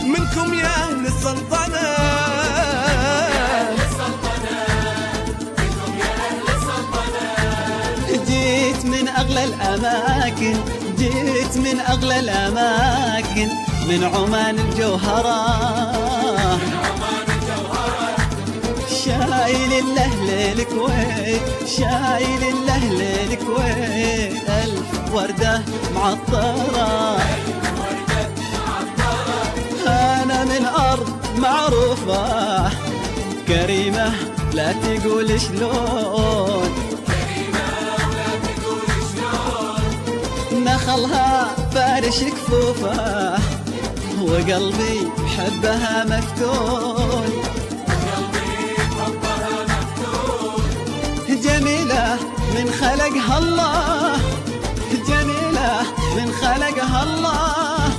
منكم يا أهل السلطنة، جيت من أغلى الأماكن، جيت من أغلى الأماكن، من عمان الجوهرة، شايل الأهل الكويت، شايل الأهل الكويت، ألف وردة معطرة، أنا من أرض معروفة كريمة لا تقول شلون، نخلها فارش كفوفه وقلبي حبها مفتون، جميلة من خلقها الله، جميلة من خلقها الله،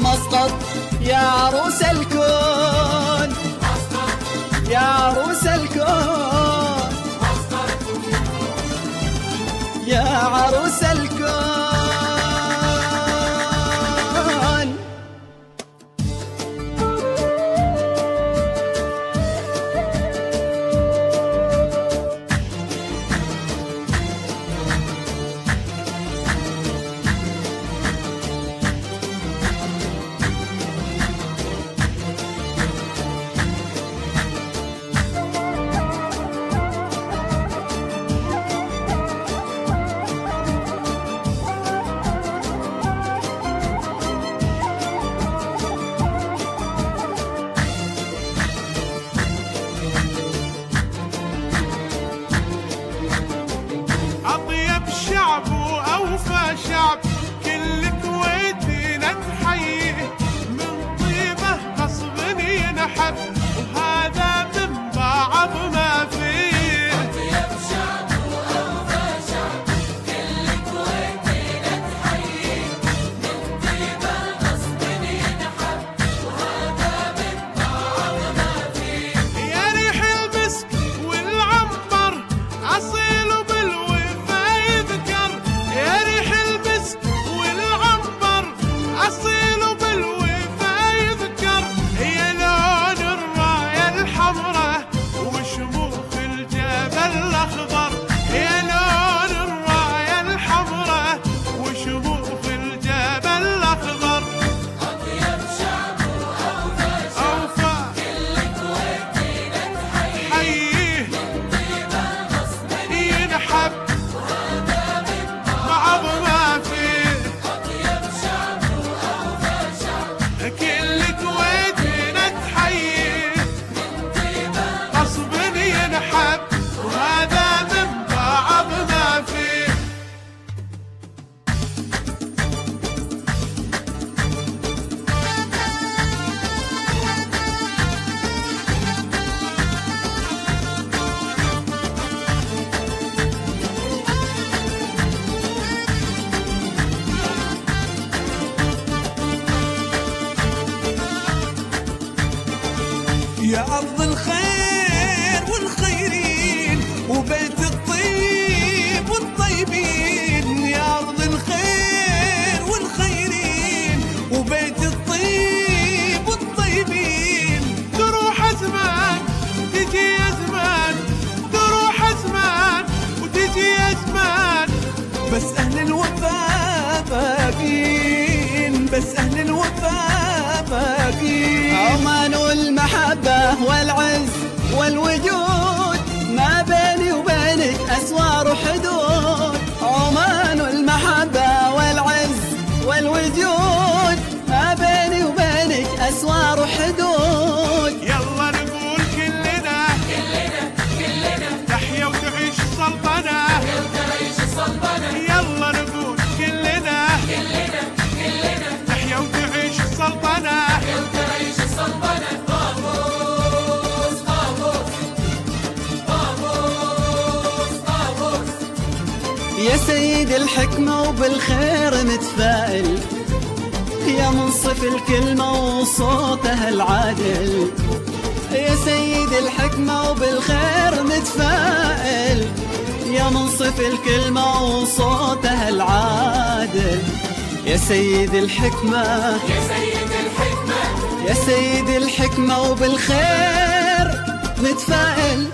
مسقط يا عروس الكون، يا عروس الكون، يا عروس الكون. وأوفى شعب كل كويتنا تحييه، من طيبه غصب ينحب وهذا من بعض ما فيه. أطيب شعب وأوفى شعب كل كويتنا تحييه، من طيبه غصب ينحب وهذا من بعض ما فيه. يا ريح المسك والعنبر أصيل بالوفا يذكر، يا ريح المسك والعنبر أصيل بالوفا يذكر، يا لون الراية الحمراء وشموخ الجبل الأخضر، يا لون الراية الحمراء وشموخ الجبل الأخضر. أطيب شعب وأوفى شعب كل كويتنا تحييه، حييه من طيبه غصب ينحب وهذا من بعض ما فيه. أطيب شعب وأوفى شعب كل كويتنا تحييه، من طيبه غصب ينحب وهذا من بعض ما فيه. يا أرض الخير والخيرين وبيت الطيب والطيبين، يا أرض الخير والخيرين وبيت الطيب والطيبين. تروح أزمان تجي أزمان، تروح أزمان وتجي أزمان، بس أهل الوفا باقين، بس أهل الوفا باقين. عمان والمحبة والعز والوجود، ما بيني وبينك أسوار وحدود. عمان والمحبة والعز والوجود، ما بيني وبينك أسوار وحدود. يلا نقول كلنا تحيا وتعيش السلطنة، يلا نقول كلنا تحيا وتعيش السلطنة. يا سيد الحكمة وبالخير متفائل، يا منصف الكلمة وصوتها العادل. يا سيد الحكمة وبالخير متفائل، يا منصف الكلمة وصوتها العادل. يا سيد الحكمة، يا سيد الحكمة، يا سيد الحكمة وبالخير متفائل،